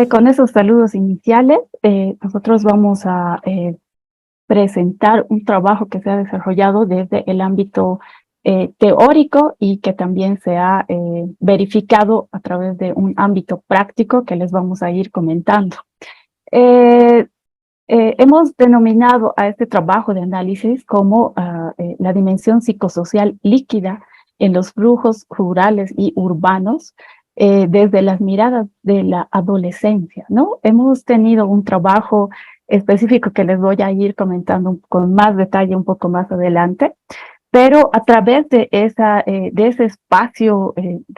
Con esos saludos iniciales, nosotros vamos a presentar un trabajo que se ha desarrollado desde el ámbito teórico y que también se ha verificado a través de un ámbito práctico que les vamos a ir comentando. Eh, Hemos denominado a este trabajo de análisis como la dimensión psicosocial líquida en los flujos rurales y urbanos desde las miradas de la adolescencia, ¿no? Hemos tenido un trabajo específico que les voy a ir comentando con más detalle un poco más adelante, pero a través de ese espacio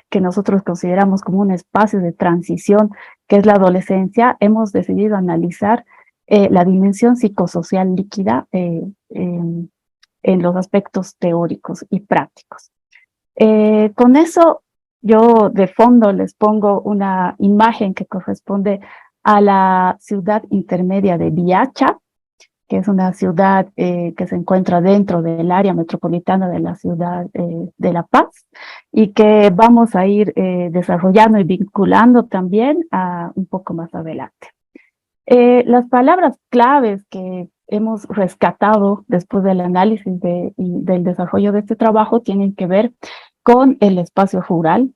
que nosotros consideramos como un espacio de transición, que es la adolescencia, hemos decidido analizar la dimensión psicosocial líquida en los aspectos teóricos y prácticos. Con eso, yo de fondo les pongo una imagen que corresponde a la ciudad intermedia de Viacha, que es una ciudad que se encuentra dentro del área metropolitana de la ciudad de La Paz y que vamos a ir desarrollando y vinculando también un poco más adelante. Las palabras claves que hemos rescatado después del análisis y del desarrollo de este trabajo tienen que ver con el espacio rural,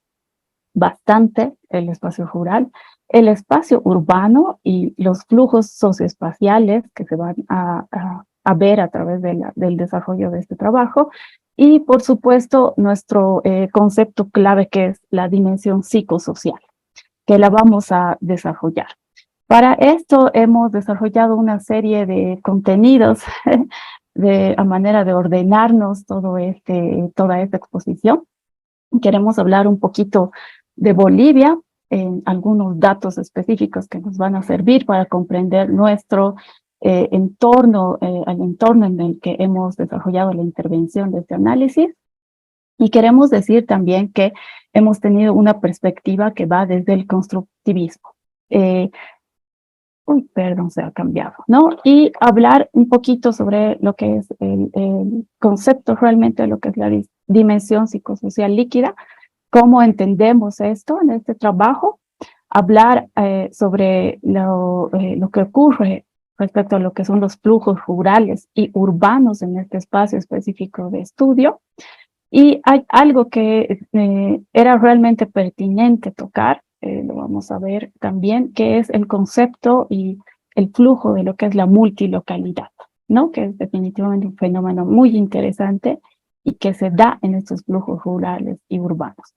bastante el espacio rural, el espacio urbano y los flujos socioespaciales que se van a ver a través del desarrollo de este trabajo y, por supuesto, nuestro concepto clave que es la dimensión psicosocial, que la vamos a desarrollar. Para esto hemos desarrollado una serie de contenidos a manera de ordenarnos toda esta exposición. Queremos hablar un poquito de Bolivia, algunos datos específicos que nos van a servir para comprender nuestro entorno, al entorno en el que hemos desarrollado la intervención de este análisis. Y queremos decir también que hemos tenido una perspectiva que va desde el constructivismo. Perdón, se ha cambiado, ¿no? Y hablar un poquito sobre lo que es el concepto realmente de lo que es la dimensión psicosocial líquida, cómo entendemos esto en este trabajo, hablar sobre lo que ocurre respecto a lo que son los flujos rurales y urbanos en este espacio específico de estudio. Y hay algo que era realmente pertinente tocar, lo vamos a ver también, que es el concepto y el flujo de lo que es la multilocalidad, ¿no? Que es definitivamente un fenómeno muy interesante y que se da en estos flujos rurales y urbanos.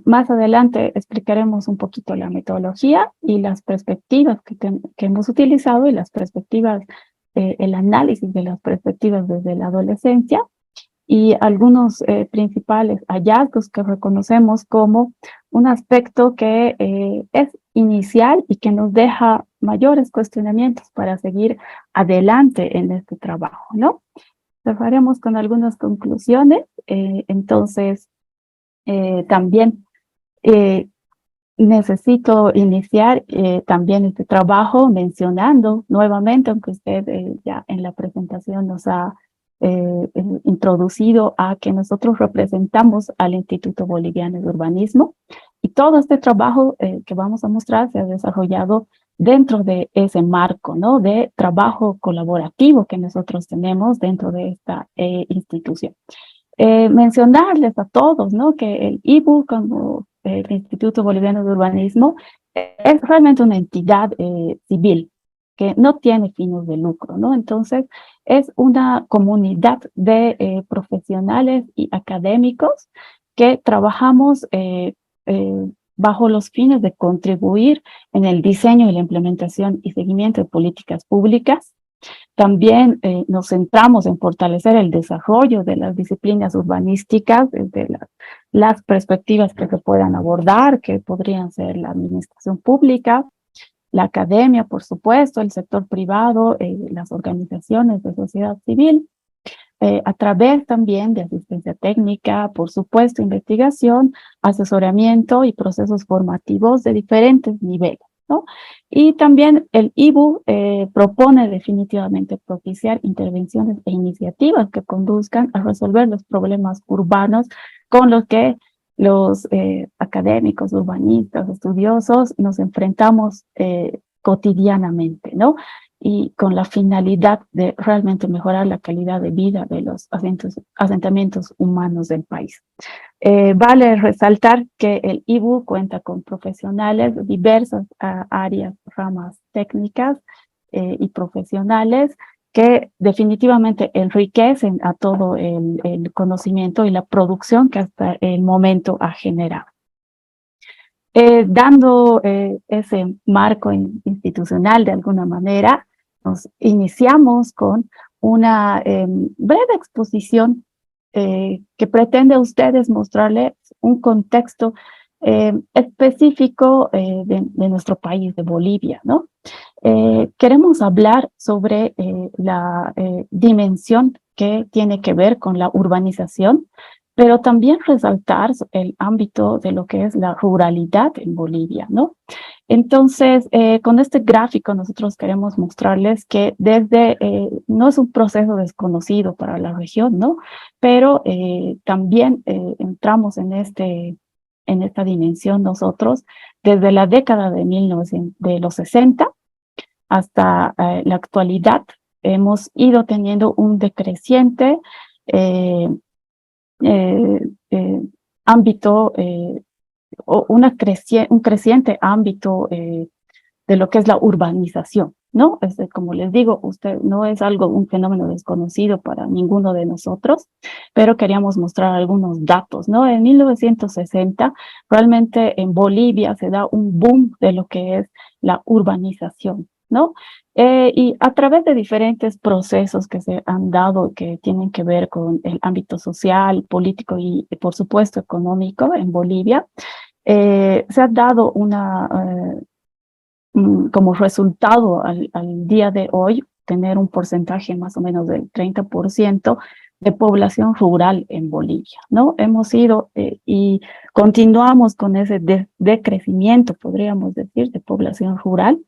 Más adelante explicaremos un poquito la metodología y las perspectivas que hemos utilizado y las perspectivas, el análisis de las perspectivas desde la adolescencia y algunos principales hallazgos que reconocemos como un aspecto que es inicial y que nos deja mayores cuestionamientos para seguir adelante en este trabajo, ¿no? Cerraremos con algunas conclusiones. Entonces, también necesito iniciar también este trabajo mencionando nuevamente, aunque usted ya en la presentación nos ha introducido a que nosotros representamos al Instituto Boliviano de Urbanismo y todo este trabajo que vamos a mostrar se ha desarrollado dentro de ese marco, ¿no? De trabajo colaborativo que nosotros tenemos dentro de esta institución. Mencionarles a todos, ¿no? Que el IBU, como el Instituto Boliviano de Urbanismo, es realmente una entidad civil que no tiene fines de lucro, ¿no? Entonces, es una comunidad de profesionales y académicos que trabajamos bajo los fines de contribuir en el diseño y la implementación y seguimiento de políticas públicas. También nos centramos en fortalecer el desarrollo de las disciplinas urbanísticas desde las perspectivas que se puedan abordar, que podrían ser la administración pública, la academia, por supuesto, el sector privado, las organizaciones de sociedad civil, a través también de asistencia técnica, por supuesto, investigación, asesoramiento y procesos formativos de diferentes niveles, ¿no? Y también el IBU propone definitivamente propiciar intervenciones e iniciativas que conduzcan a resolver los problemas urbanos con los que los académicos, urbanistas, estudiosos, nos enfrentamos cotidianamente, ¿no? Y con la finalidad de realmente mejorar la calidad de vida de los asentamientos humanos del país. Vale resaltar que el IBU cuenta con profesionales de diversas áreas, ramas técnicas y profesionales que definitivamente enriquecen a todo el conocimiento y la producción que hasta el momento ha generado. Dando ese marco institucional de alguna manera, nos iniciamos con una breve exposición que pretende a ustedes mostrarles un contexto específico de nuestro país, de Bolivia, ¿no? Queremos hablar sobre la dimensión que tiene que ver con la urbanización, pero también resaltar el ámbito de lo que es la ruralidad en Bolivia, ¿no? Entonces, con este gráfico nosotros queremos mostrarles que no es un proceso desconocido para la región, ¿no? Pero también entramos en esta dimensión nosotros desde la década de los 60 hasta la actualidad. Hemos ido teniendo un decreciente eh, eh, eh, ámbito o un creciente ámbito de lo que es la urbanización, ¿no? Como les digo, no es un fenómeno desconocido para ninguno de nosotros, pero queríamos mostrar algunos datos, ¿no? En 1960, realmente en Bolivia se da un boom de lo que es la urbanización, ¿no? Y a través de diferentes procesos que se han dado que tienen que ver con el ámbito social, político y, por supuesto, económico en Bolivia, se ha dado como resultado al día de hoy, tener un porcentaje más o menos del 30% de población rural en Bolivia, ¿no? Hemos ido y continuamos con ese decrecimiento, podríamos decir, de población rural.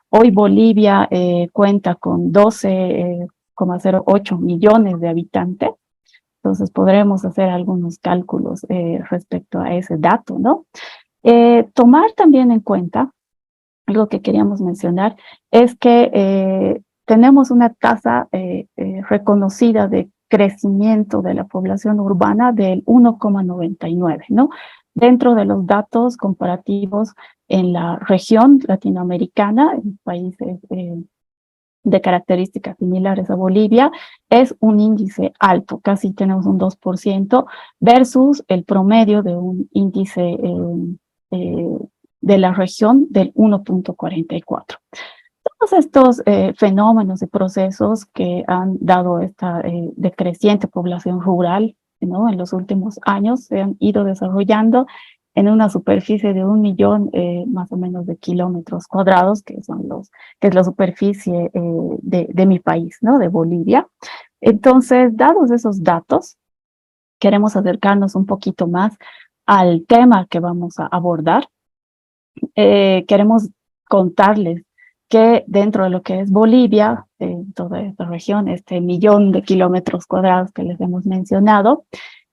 Hoy Bolivia cuenta con 12,08 millones de habitantes, entonces podremos hacer algunos cálculos respecto a ese dato, ¿no? Tomar también en cuenta algo que queríamos mencionar es que tenemos una tasa reconocida de crecimiento de la población urbana del 1,99, ¿no? Dentro de los datos comparativos en la región latinoamericana, en países de características similares a Bolivia, es un índice alto, casi tenemos un 2% versus el promedio de un índice eh, de la región del 1,44. Todos estos fenómenos y procesos que han dado esta decreciente población rural, ¿no? En los últimos años se han ido desarrollando en una superficie de 1 millón más o menos de kilómetros cuadrados, que es la superficie de mi país, ¿no? De Bolivia. Entonces, dados esos datos, queremos acercarnos un poquito más al tema que vamos a abordar. Queremos contarles que dentro de lo que es Bolivia, toda esta región, este 1 millón de kilómetros cuadrados que les hemos mencionado,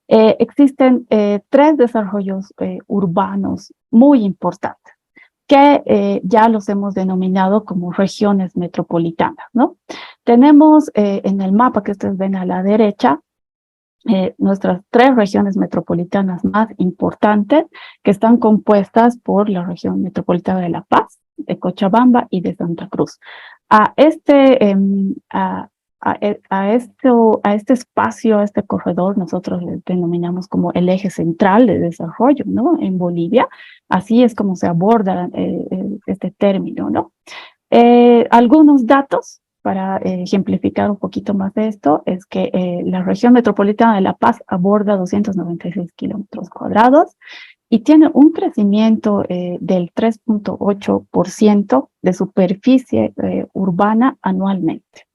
existen 3 desarrollos urbanos muy importantes que ya los hemos denominado como regiones metropolitanas, ¿no? Tenemos en el mapa que ustedes ven a la derecha, nuestras 3 regiones metropolitanas más importantes, que están compuestas por la región metropolitana de La Paz, de Cochabamba y de Santa Cruz. A este espacio, a este corredor, nosotros le denominamos como el eje central de desarrollo, ¿no? En Bolivia, así es como se aborda este término, ¿no? Algunos datos para ejemplificar un poquito más de esto es que la región metropolitana de La Paz aborda 296 kilómetros cuadrados y tiene un crecimiento del 3,8% de superficie urbana anualmente.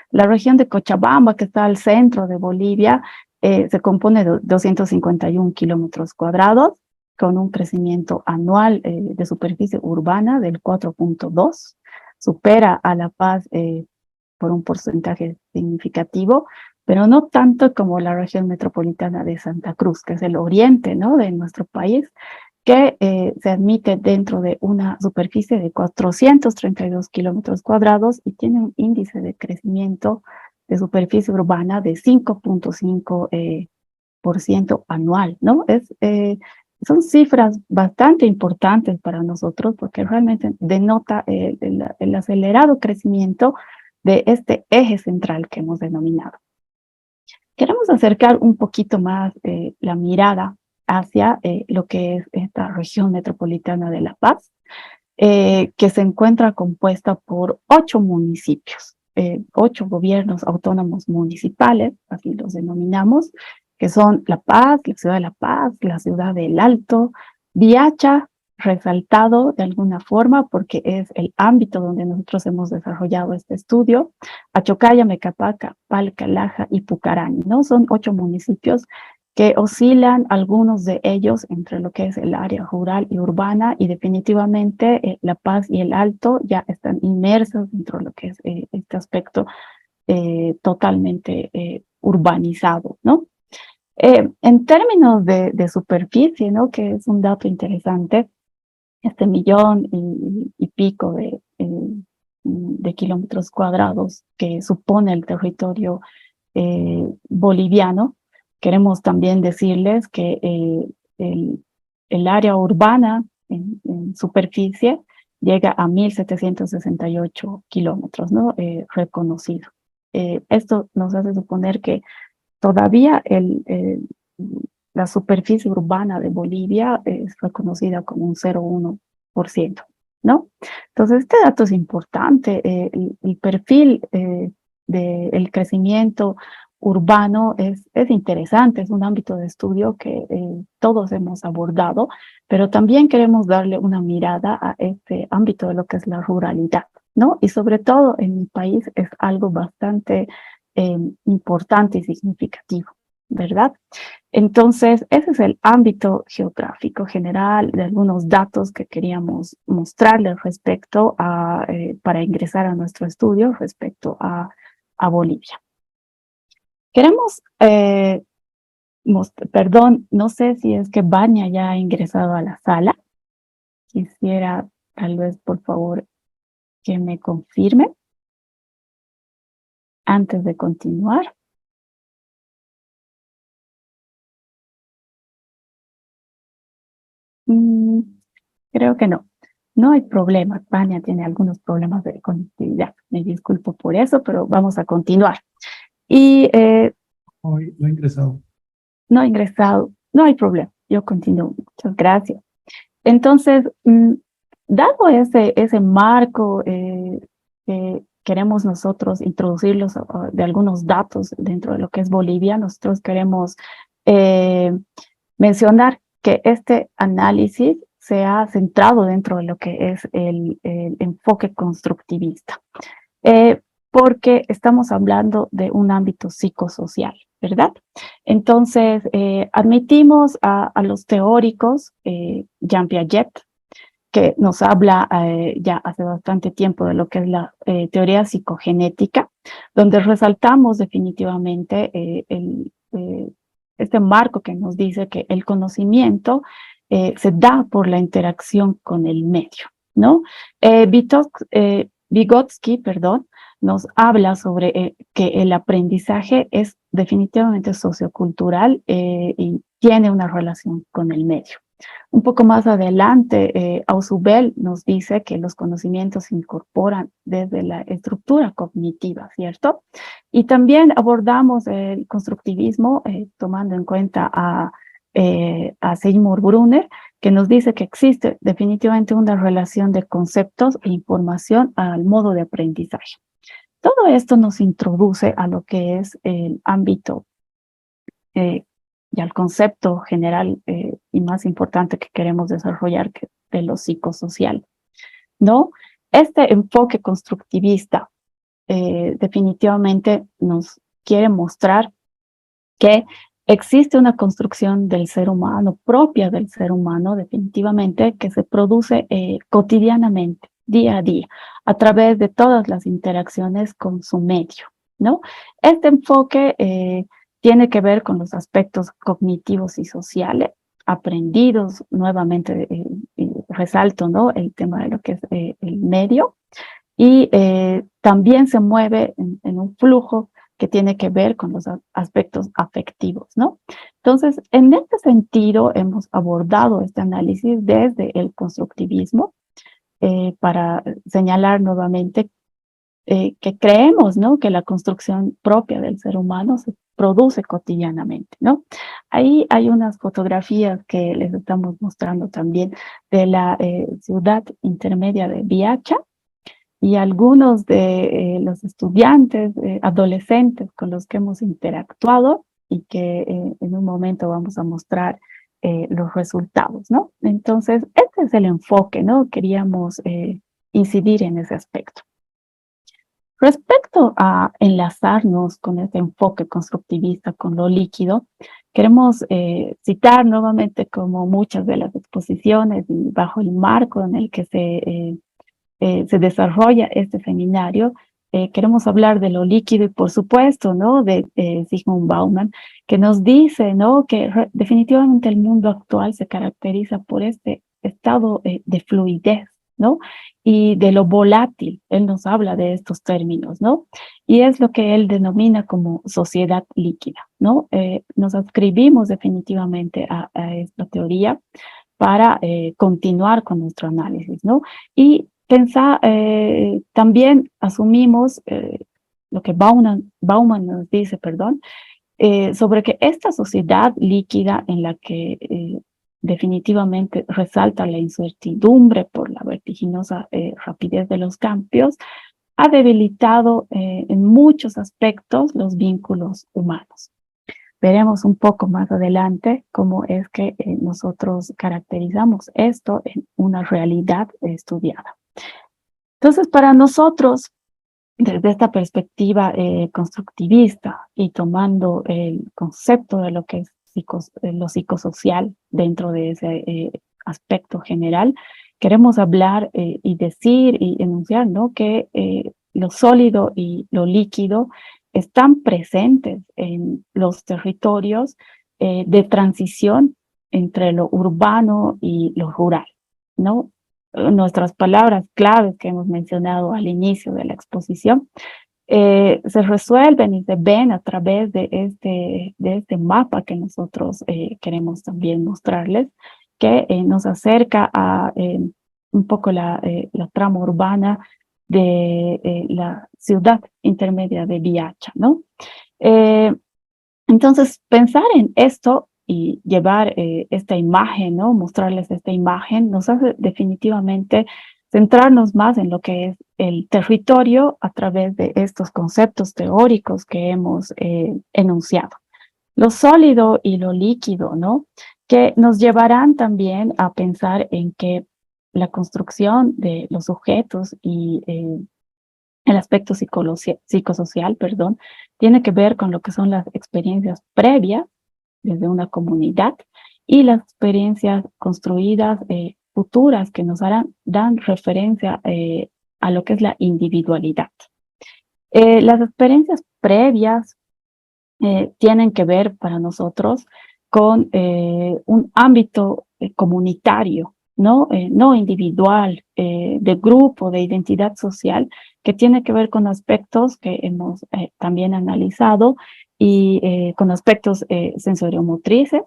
La región de Cochabamba, que está al centro de Bolivia, se compone de 251 kilómetros cuadrados, con un crecimiento anual de superficie urbana del 4,2%, supera a La Paz por un porcentaje significativo, pero no tanto como la región metropolitana de Santa Cruz, que es el oriente, ¿no?, de nuestro país, que se admite dentro de una superficie de 432 kilómetros cuadrados y tiene un índice de crecimiento de superficie urbana de 5.5 por ciento anual, ¿no? Son cifras bastante importantes para nosotros porque realmente denota el acelerado crecimiento de este eje central que hemos denominado. Queremos acercar un poquito más la mirada hacia lo que es esta región metropolitana de La Paz, que se encuentra compuesta por 8 municipios, 8 gobiernos autónomos municipales, así los denominamos, que son La Paz, la ciudad de La Paz, la ciudad del Alto, Viacha, resaltado de alguna forma porque es el ámbito donde nosotros hemos desarrollado este estudio, Achocaya, Mecapaca, Palca, Laja y Pucarani, ¿no? Son 8 municipios que oscilan algunos de ellos entre lo que es el área rural y urbana, y definitivamente La Paz y el Alto ya están inmersos dentro de lo que es este aspecto totalmente urbanizado, ¿no? En términos de superficie, ¿no?, que es un dato interesante, este millón y pico de kilómetros cuadrados que supone el territorio boliviano, queremos también decirles que el área urbana en superficie llega a 1.768 kilómetros, ¿no?, reconocido. Esto nos hace suponer que todavía la superficie urbana de Bolivia es reconocida como un 0,1%, ¿no? Entonces, este dato es importante. El perfil del crecimiento urbano es interesante, es un ámbito de estudio que todos hemos abordado, pero también queremos darle una mirada a este ámbito de lo que es la ruralidad, ¿no? Y sobre todo en mi país es algo bastante importante y significativo, ¿verdad? Entonces, ese es el ámbito geográfico general de algunos datos que queríamos mostrarles respecto a, para ingresar a nuestro estudio respecto a Bolivia. Queremos, perdón, no sé si es que Vania ya ha ingresado a la sala. Quisiera tal vez, por favor, que me confirme antes de continuar. Creo que no. No hay problema. Vania tiene algunos problemas de conectividad. Me disculpo por eso, pero vamos a continuar. Y Hoy no he ingresado. no ha ingresado. No hay problema. Yo continúo. Muchas gracias. Entonces, dado ese marco, queremos nosotros introducirlos de algunos datos dentro de lo que es Bolivia. Nosotros queremos mencionar que este análisis se ha centrado dentro de lo que es el enfoque constructivista, porque estamos hablando de un ámbito psicosocial, ¿verdad? Entonces, admitimos a los teóricos, Jean Piaget, que nos habla ya hace bastante tiempo de lo que es la teoría psicogenética, donde resaltamos definitivamente este marco que nos dice que el conocimiento se da por la interacción con el medio, ¿no? Vygotsky, perdón, nos habla sobre que el aprendizaje es definitivamente sociocultural y tiene una relación con el medio. Un poco más adelante, Ausubel nos dice que los conocimientos se incorporan desde la estructura cognitiva, ¿cierto? Y también abordamos el constructivismo tomando en cuenta a Seymour Brunner, que nos dice que existe definitivamente una relación de conceptos e información al modo de aprendizaje. Todo esto nos introduce a lo que es el ámbito y al concepto general y más importante que queremos desarrollar, que de lo psicosocial, ¿no? Este enfoque constructivista definitivamente nos quiere mostrar que existe una construcción del ser humano, propia del ser humano, definitivamente, que se produce cotidianamente, día a día, a través de todas las interacciones con su medio, ¿no? Este enfoque tiene que ver con los aspectos cognitivos y sociales, aprendidos nuevamente, resalto, ¿no? El tema de lo que es el medio, y también se mueve en un flujo que tiene que ver con los aspectos afectivos, ¿no? Entonces, en este sentido, hemos abordado este análisis desde el constructivismo para señalar nuevamente que creemos, ¿no? Que la construcción propia del ser humano se produce cotidianamente, ¿no? Ahí hay unas fotografías que les estamos mostrando también de la ciudad intermedia de Viacha, y algunos de los estudiantes, adolescentes con los que hemos interactuado y que en un momento vamos a mostrar los resultados, ¿no? Entonces, este es el enfoque, ¿no? Queríamos incidir en ese aspecto. Respecto a enlazarnos con este enfoque constructivista, con lo líquido, queremos citar nuevamente como muchas de las exposiciones y bajo el marco en el que se desarrolla este seminario, queremos hablar de lo líquido y por supuesto, ¿no? De Zygmunt Bauman, que nos dice, ¿no? Que definitivamente el mundo actual se caracteriza por este estado de fluidez, ¿no? Y de lo volátil. Él nos habla de estos términos, ¿no? Y es lo que él denomina como sociedad líquida, ¿no? Nos adscribimos definitivamente a esta teoría para continuar con nuestro análisis, ¿no? Y pensar, también asumimos lo que Bauman nos dice, perdón, sobre que esta sociedad líquida en la que definitivamente resalta la incertidumbre por la vertiginosa rapidez de los cambios, ha debilitado en muchos aspectos los vínculos humanos. Veremos un poco más adelante cómo es que nosotros caracterizamos esto en una realidad estudiada. Entonces, para nosotros, desde esta perspectiva constructivista y tomando el concepto de lo que es lo psicosocial dentro de ese aspecto general, queremos hablar y decir y enunciar, ¿no? Que lo sólido y lo líquido están presentes en los territorios de transición entre lo urbano y lo rural, ¿no? Nuestras palabras claves que hemos mencionado al inicio de la exposición se resuelven y se ven a través de este mapa que nosotros queremos también mostrarles, que nos acerca a un poco la trama urbana de la ciudad intermedia de Viacha, ¿no? Eh, entonces, pensar en esto y llevar esta imagen, ¿no? Mostrarles esta imagen, nos hace definitivamente centrarnos más en lo que es el territorio a través de estos conceptos teóricos que hemos enunciado. Lo sólido y lo líquido, ¿no? Que nos llevarán también a pensar en que la construcción de los sujetos y el aspecto psicosocial, perdón, tiene que ver con lo que son las experiencias previas desde una comunidad y las experiencias construidas futuras que nos dan referencia a lo que es la individualidad. Las experiencias previas tienen que ver para nosotros con un ámbito comunitario, ¿no? No individual, de grupo, de identidad social, que tiene que ver con aspectos que hemos también analizado y con aspectos sensoriomotrices,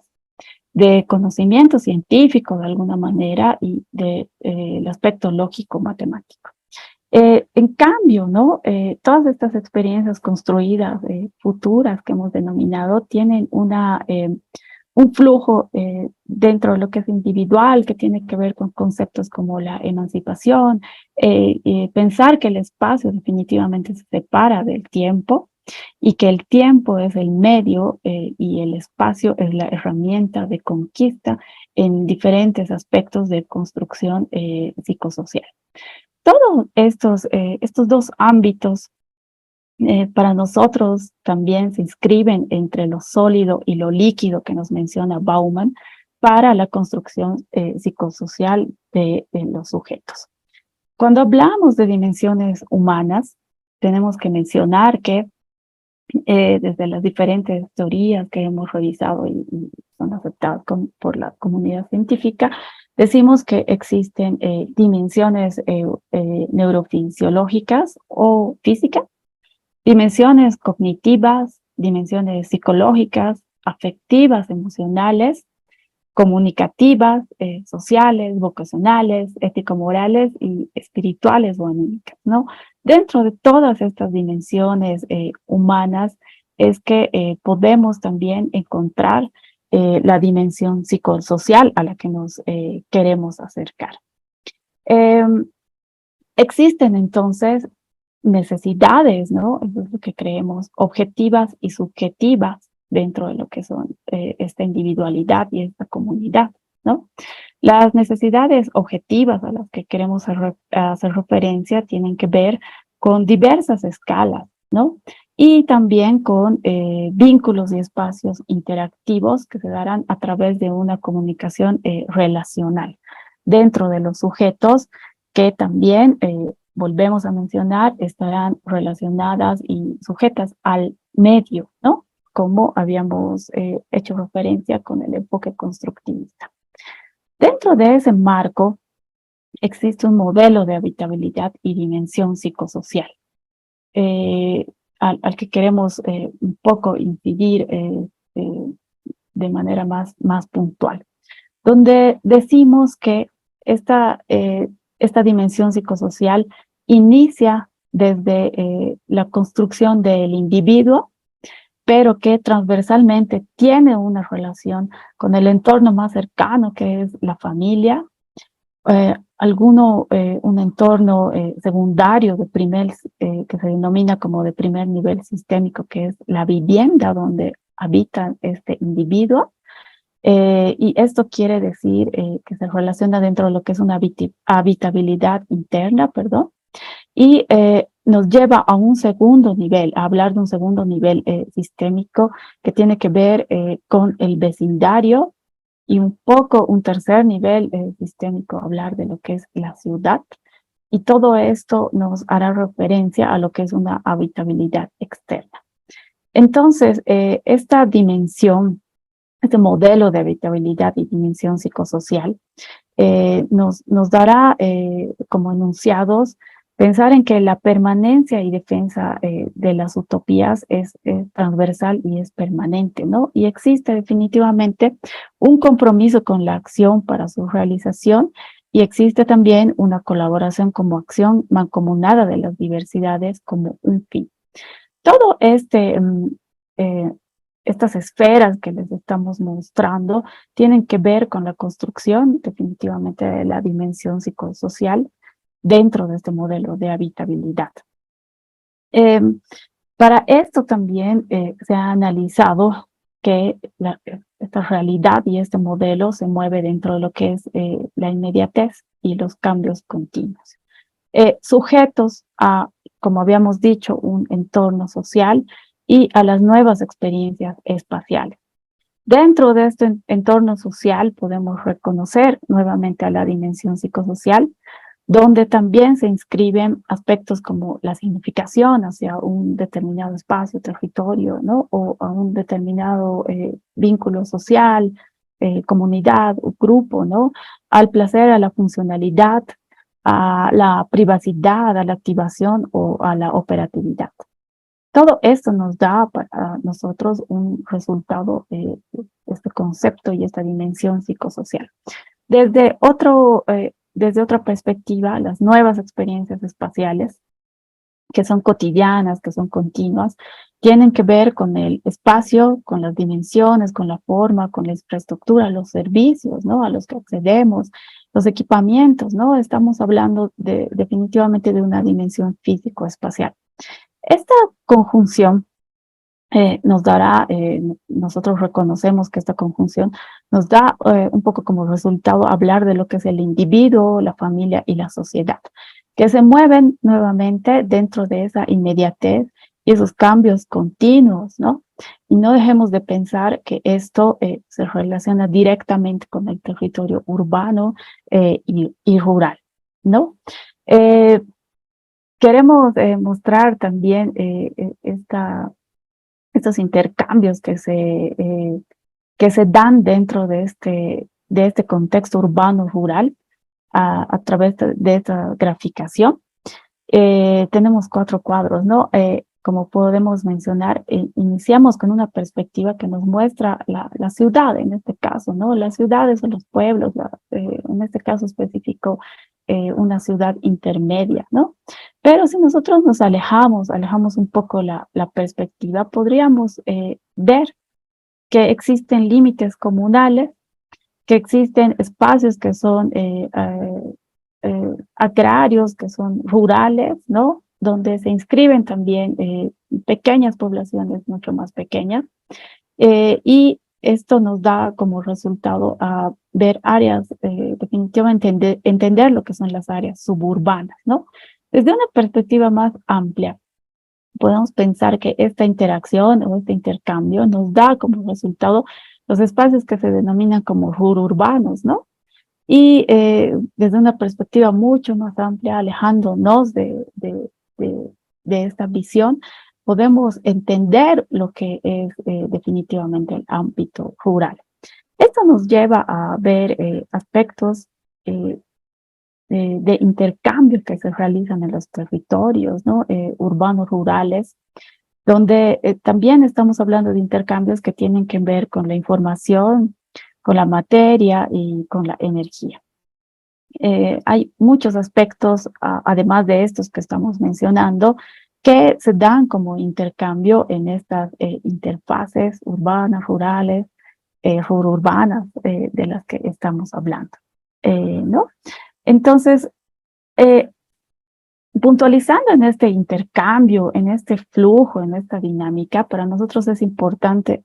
de conocimiento científico de alguna manera y del aspecto lógico-matemático. En cambio, ¿no? Todas estas experiencias construidas, futuras que hemos denominado, tienen un flujo dentro de lo que es individual, que tiene que ver con conceptos como la emancipación, pensar que el espacio definitivamente se separa del tiempo y que el tiempo es el medio y el espacio es la herramienta de conquista en diferentes aspectos de construcción psicosocial. Todos estos dos ámbitos para nosotros también se inscriben entre lo sólido y lo líquido que nos menciona Bauman para la construcción psicosocial de los sujetos. Cuando hablamos de dimensiones humanas, tenemos que mencionar que desde las diferentes teorías que hemos revisado y son aceptadas por la comunidad científica, decimos que existen dimensiones neurofisiológicas o físicas, dimensiones cognitivas, dimensiones psicológicas, afectivas, emocionales, comunicativas, sociales, vocacionales, ético-morales y espirituales o anímicas, ¿no? Dentro de todas estas dimensiones humanas es que podemos también encontrar la dimensión psicosocial a la que nos queremos acercar. Existen entonces necesidades, ¿no? Eso es lo que creemos, objetivas y subjetivas dentro de lo que son esta individualidad y esta comunidad, ¿no? Las necesidades objetivas a las que queremos hacer referencia tienen que ver con diversas escalas, ¿no? Y también con vínculos y espacios interactivos que se darán a través de una comunicación relacional dentro de los sujetos que también volvemos a mencionar, estarán relacionadas y sujetas al medio, ¿no? Como habíamos hecho referencia con el enfoque constructivista. Dentro de ese marco existe un modelo de habitabilidad y dimensión psicosocial, al que queremos un poco incidir de manera más puntual, donde decimos que esta dimensión psicosocial inicia desde la construcción del individuo, pero que transversalmente tiene una relación con el entorno más cercano, que es la familia, un entorno secundario que se denomina como de primer nivel sistémico, que es la vivienda donde habita este individuo. Y esto quiere decir que se relaciona dentro de lo que es una habitabilidad interna, perdón, y nos lleva a un segundo nivel, a hablar de un segundo nivel sistémico que tiene que ver con el vecindario y un poco un tercer nivel sistémico, hablar de lo que es la ciudad. Y todo esto nos hará referencia a lo que es una habitabilidad externa. Entonces, esta dimensión, este modelo de habitabilidad y dimensión psicosocial nos dará como enunciados pensar en que la permanencia y defensa de las utopías es transversal y es permanente, ¿no? Y existe definitivamente un compromiso con la acción para su realización y existe también una colaboración como acción mancomunada de las diversidades como un fin. Todo estas esferas que les estamos mostrando tienen que ver con la construcción definitivamente de la dimensión psicosocial dentro de este modelo de habitabilidad. Eh, para esto también se ha analizado que esta realidad y este modelo se mueve dentro de lo que es la inmediatez y los cambios continuos. Sujetos a, como habíamos dicho, un entorno social y a las nuevas experiencias espaciales. Dentro de este entorno social podemos reconocer nuevamente a la dimensión psicosocial, donde también se inscriben aspectos como la significación hacia un determinado espacio, territorio, ¿no? O a un determinado vínculo social, comunidad o grupo, ¿no? Al placer, a la funcionalidad, a la privacidad, a la activación o a la operatividad. Todo esto nos da para nosotros un resultado de este concepto y esta dimensión psicosocial. Desde otra perspectiva, las nuevas experiencias espaciales, que son cotidianas, que son continuas, tienen que ver con el espacio, con las dimensiones, con la forma, con la infraestructura, los servicios, ¿no? A los que accedemos, los equipamientos, ¿no? Estamos hablando definitivamente de una dimensión físico-espacial. Esta conjunción nos dará, nosotros reconocemos que esta conjunción nos da un poco como resultado hablar de lo que es el individuo, la familia y la sociedad, que se mueven nuevamente dentro de esa inmediatez y esos cambios continuos, ¿no? Y no dejemos de pensar que esto se relaciona directamente con el territorio urbano y rural, ¿no? Queremos mostrar también estos intercambios que se dan dentro de este contexto urbano-rural a través de esta graficación. Tenemos 4 cuadros, ¿no? Como podemos mencionar, iniciamos con una perspectiva que nos muestra la ciudad, en este caso, ¿no? Las ciudades o los pueblos, en este caso específico, una ciudad intermedia, ¿no? Pero si nosotros nos alejamos un poco la perspectiva, podríamos ver que existen límites comunales, que existen espacios que son agrarios, que son rurales, ¿no? Donde se inscriben también pequeñas poblaciones mucho más pequeñas. Y esto nos da como resultado a ver áreas, definitivamente entender lo que son las áreas suburbanas, ¿no? Desde una perspectiva más amplia, podemos pensar que esta interacción o este intercambio nos da como resultado los espacios que se denominan como rururbanos, ¿no? Y desde una perspectiva mucho más amplia, alejándonos de esta visión, podemos entender lo que es definitivamente el ámbito rural. Esto nos lleva a ver aspectos de intercambios que se realizan en los territorios, ¿no? Urbanos, rurales, donde también estamos hablando de intercambios que tienen que ver con la información, con la materia y con la energía. Hay muchos aspectos, además de estos que estamos mencionando, que se dan como intercambio en estas interfaces urbanas, rurales, rururbanas de las que estamos hablando, ¿no? Entonces, puntualizando en este intercambio, en este flujo, en esta dinámica, para nosotros es importante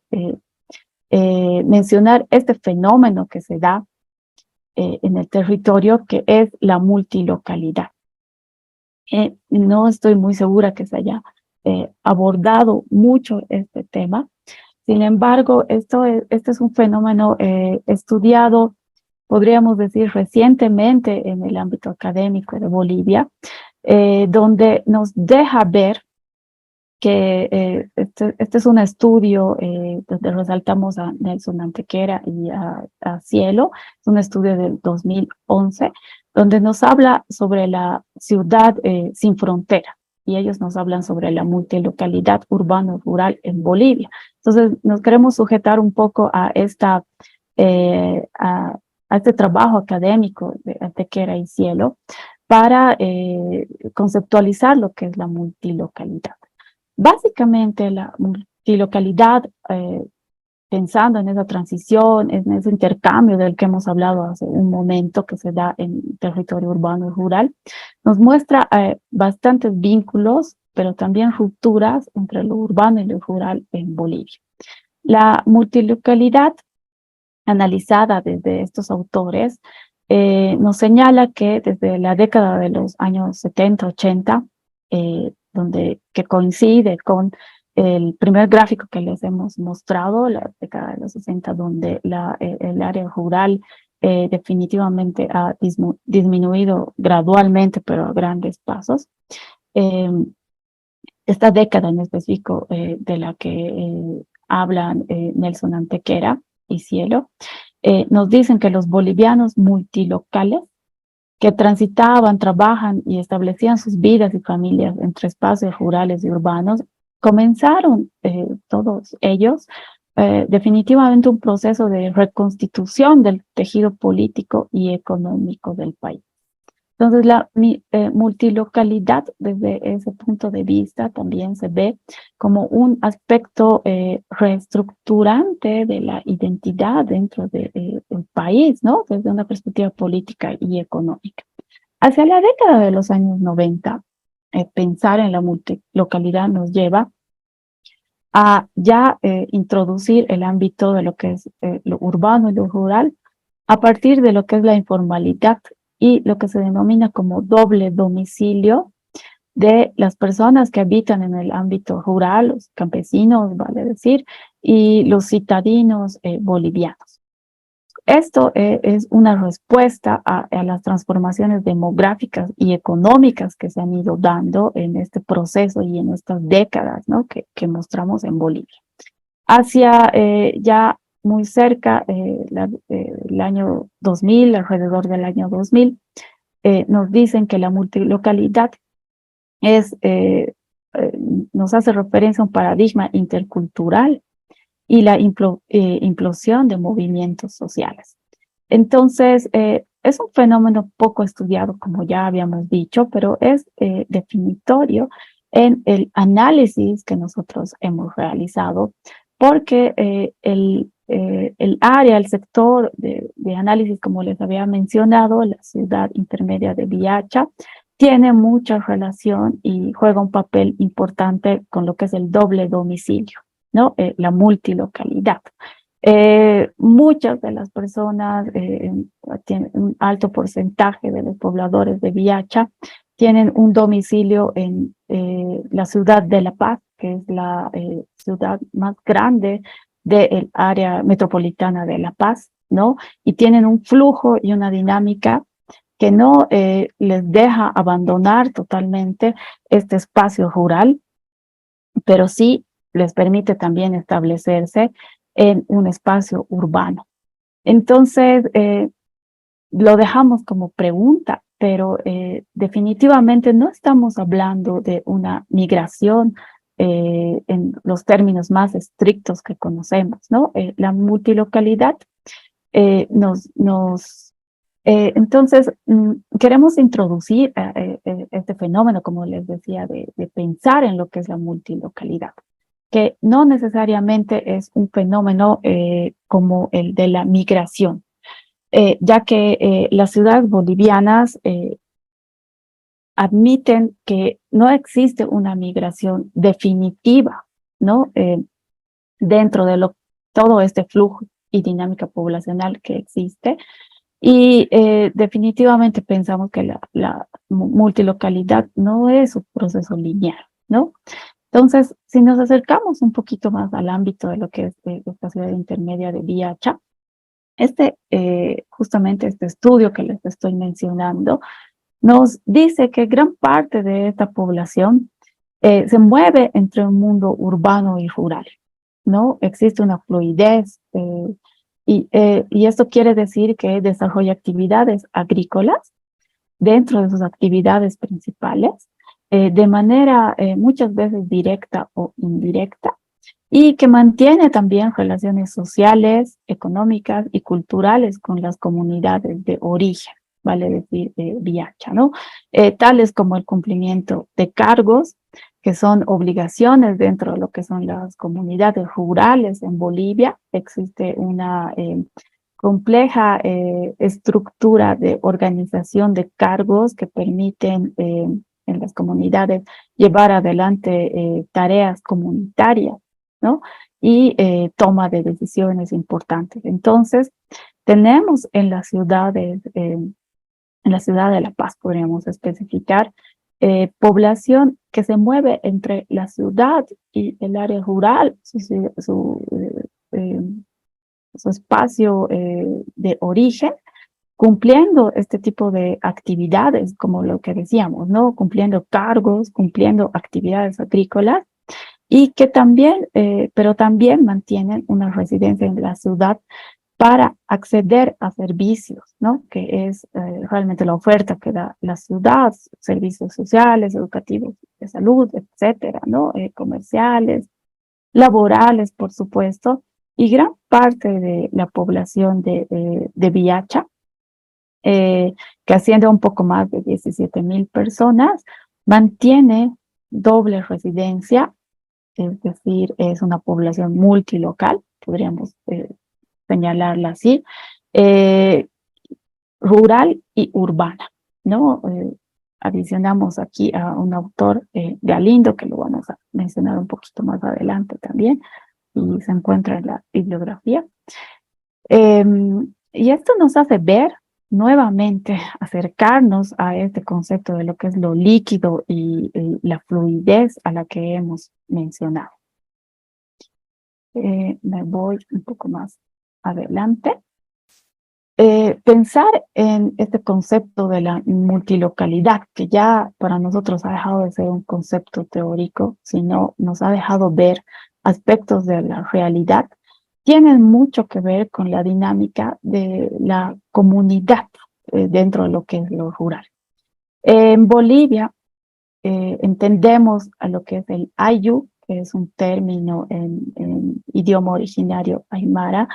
mencionar este fenómeno que se da en el territorio, que es la multilocalidad. No estoy muy segura que se haya abordado mucho este tema. Sin embargo, este es un fenómeno estudiado, podríamos decir, recientemente en el ámbito académico de Bolivia, donde nos deja ver que este es un estudio donde resaltamos a Nelson Antequera y a Cielo, es un estudio del 2011, donde nos habla sobre la ciudad sin frontera, y ellos nos hablan sobre la multilocalidad urbano-rural en Bolivia. Entonces, nos queremos sujetar un poco a este trabajo académico de Antequera y Cielo para conceptualizar lo que es la multilocalidad. Básicamente, la multilocalidad, pensando en esa transición, en ese intercambio del que hemos hablado hace un momento que se da en territorio urbano y rural, nos muestra bastantes vínculos, pero también rupturas entre lo urbano y lo rural en Bolivia. La multilocalidad, analizada desde estos autores, nos señala que desde la década de los años 70, 80, que coincide con el primer gráfico que les hemos mostrado, la década de los 60, donde el área rural definitivamente ha disminuido gradualmente, pero a grandes pasos. Esta década en específico de la que hablan Nelson Antequera y Cielo, nos dicen que los bolivianos multilocales que transitaban, trabajan y establecían sus vidas y familias entre espacios rurales y urbanos, comenzaron todos ellos definitivamente un proceso de reconstitución del tejido político y económico del país. Entonces, la multilocalidad desde ese punto de vista también se ve como un aspecto reestructurante de la identidad dentro del país, ¿no? Desde una perspectiva política y económica. Hacia la década de los años 90, pensar en la multilocalidad nos lleva a ya introducir el ámbito de lo que es lo urbano y lo rural a partir de lo que es la informalidad y lo que se denomina como doble domicilio de las personas que habitan en el ámbito rural, los campesinos, vale decir, y los citadinos bolivianos. Esto es una respuesta a las transformaciones demográficas y económicas que se han ido dando en este proceso y en estas décadas, ¿no? que mostramos en Bolivia. Hacia ya muy cerca, el año 2000, alrededor del año 2000, nos dicen que la multilocalidad es, nos hace referencia a un paradigma intercultural y la implosión de movimientos sociales. Entonces, es un fenómeno poco estudiado, como ya habíamos dicho, pero es definitorio en el análisis que nosotros hemos realizado, porque el área, el sector de análisis, como les había mencionado, la ciudad intermedia de Viacha, tiene mucha relación y juega un papel importante con lo que es el doble domicilio, ¿no? La multilocalidad. Muchas de las personas, tienen un alto porcentaje de los pobladores de Viacha, tienen un domicilio en la ciudad de La Paz, que es la ciudad más grande del área metropolitana de La Paz, ¿no? Y tienen un flujo y una dinámica que no les deja abandonar totalmente este espacio rural, pero sí les permite también establecerse en un espacio urbano. Entonces, lo dejamos como pregunta, pero definitivamente no estamos hablando de una migración en los términos más estrictos que conocemos, ¿no? La multilocalidad entonces, queremos introducir este fenómeno, como les decía, de pensar en lo que es la multilocalidad, que no necesariamente es un fenómeno como el de la migración, ya que las ciudades bolivianas admiten que no existe una migración definitiva, ¿no? Dentro de todo este flujo y dinámica poblacional que existe. Y definitivamente pensamos que la multilocalidad no es un proceso lineal, ¿no? Entonces, si nos acercamos un poquito más al ámbito de lo que es esta ciudad intermedia de Viacha, justamente este estudio que les estoy mencionando, nos dice que gran parte de esta población se mueve entre un mundo urbano y rural, ¿no? Existe una fluidez y esto quiere decir que desarrolla actividades agrícolas dentro de sus actividades principales, de manera muchas veces directa o indirecta, y que mantiene también relaciones sociales, económicas y culturales con las comunidades de origen, vale decir, de Viacha, ¿no? Tales como el cumplimiento de cargos, que son obligaciones dentro de lo que son las comunidades rurales en Bolivia. Existe una compleja estructura de organización de cargos que permiten en las comunidades llevar adelante tareas comunitarias, ¿no? Y toma de decisiones importantes. Entonces, tenemos en las ciudades, en la ciudad de La Paz, podríamos especificar, población que se mueve entre la ciudad y el área rural, su espacio de origen, cumpliendo este tipo de actividades, como lo que decíamos, ¿no? Cumpliendo cargos, cumpliendo actividades agrícolas, y que también, pero también mantienen una residencia en la ciudad para acceder a servicios, ¿no? Que es realmente la oferta que da la ciudad, servicios sociales, educativos, de salud, etcétera, ¿no? Comerciales, laborales, por supuesto, y gran parte de la población de Viacha, que asciende a un poco más de 17,000 personas, mantiene doble residencia, es decir, es una población multilocal, podríamos señalarla así, eh, rural y urbana, ¿no? Adicionamos aquí a un autor, Galindo, que lo vamos a mencionar un poquito más adelante también, y se encuentra en la bibliografía. Y esto nos hace ver nuevamente, acercarnos a este concepto de lo que es lo líquido y la fluidez a la que hemos mencionado. Me voy un poco más adelante. Pensar en este concepto de la multilocalidad, que ya para nosotros ha dejado de ser un concepto teórico, sino nos ha dejado ver aspectos de la realidad tienen mucho que ver con la dinámica de la comunidad dentro de lo que es lo rural. En Bolivia entendemos a lo que es el ayu, que es un término en idioma originario aymara,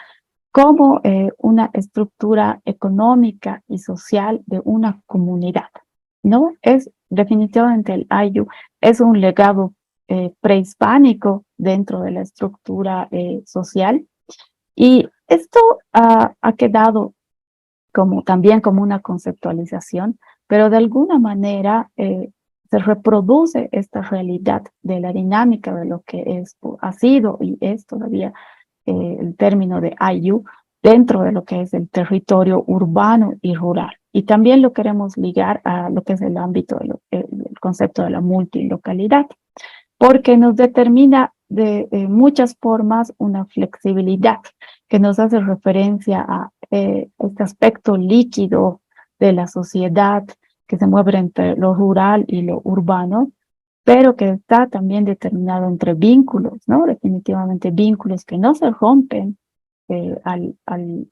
como una estructura económica y social de una comunidad, ¿no? Es definitivamente el ayu, es un legado prehispánico dentro de la estructura social, y esto ha quedado como también como una conceptualización, pero de alguna manera se reproduce esta realidad de la dinámica de lo que es, ha sido y es todavía el término de ayu dentro de lo que es el territorio urbano y rural. Y también lo queremos ligar a lo que es el ámbito del concepto de la multilocalidad, porque nos determina de muchas formas una flexibilidad que nos hace referencia a este aspecto líquido de la sociedad que se mueve entre lo rural y lo urbano, pero que está también determinado entre vínculos, ¿no? Definitivamente vínculos que no se rompen al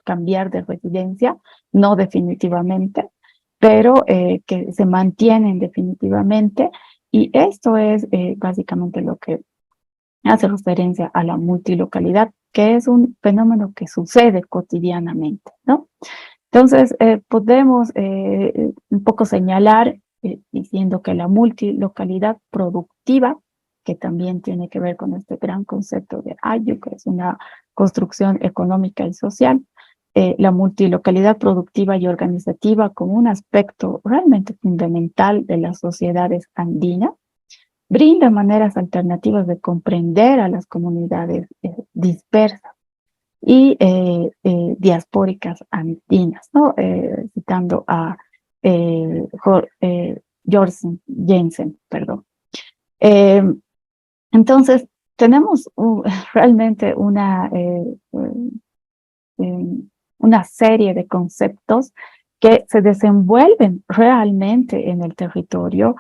cambiar de residencia, no definitivamente, pero que se mantienen definitivamente. Y esto es básicamente lo que hace referencia a la multilocalidad, que es un fenómeno que sucede cotidianamente, ¿no? Entonces, podemos un poco señalar diciendo que la multilocalidad productiva, que también tiene que ver con este gran concepto de ayu, que es una construcción económica y social, la multilocalidad productiva y organizativa como un aspecto realmente fundamental de las sociedades andinas, brinda maneras alternativas de comprender a las comunidades dispersas y diaspóricas andinas, ¿no? Citando a Jensen, perdón. Entonces, tenemos realmente una serie de conceptos que se desenvuelven realmente en el territorio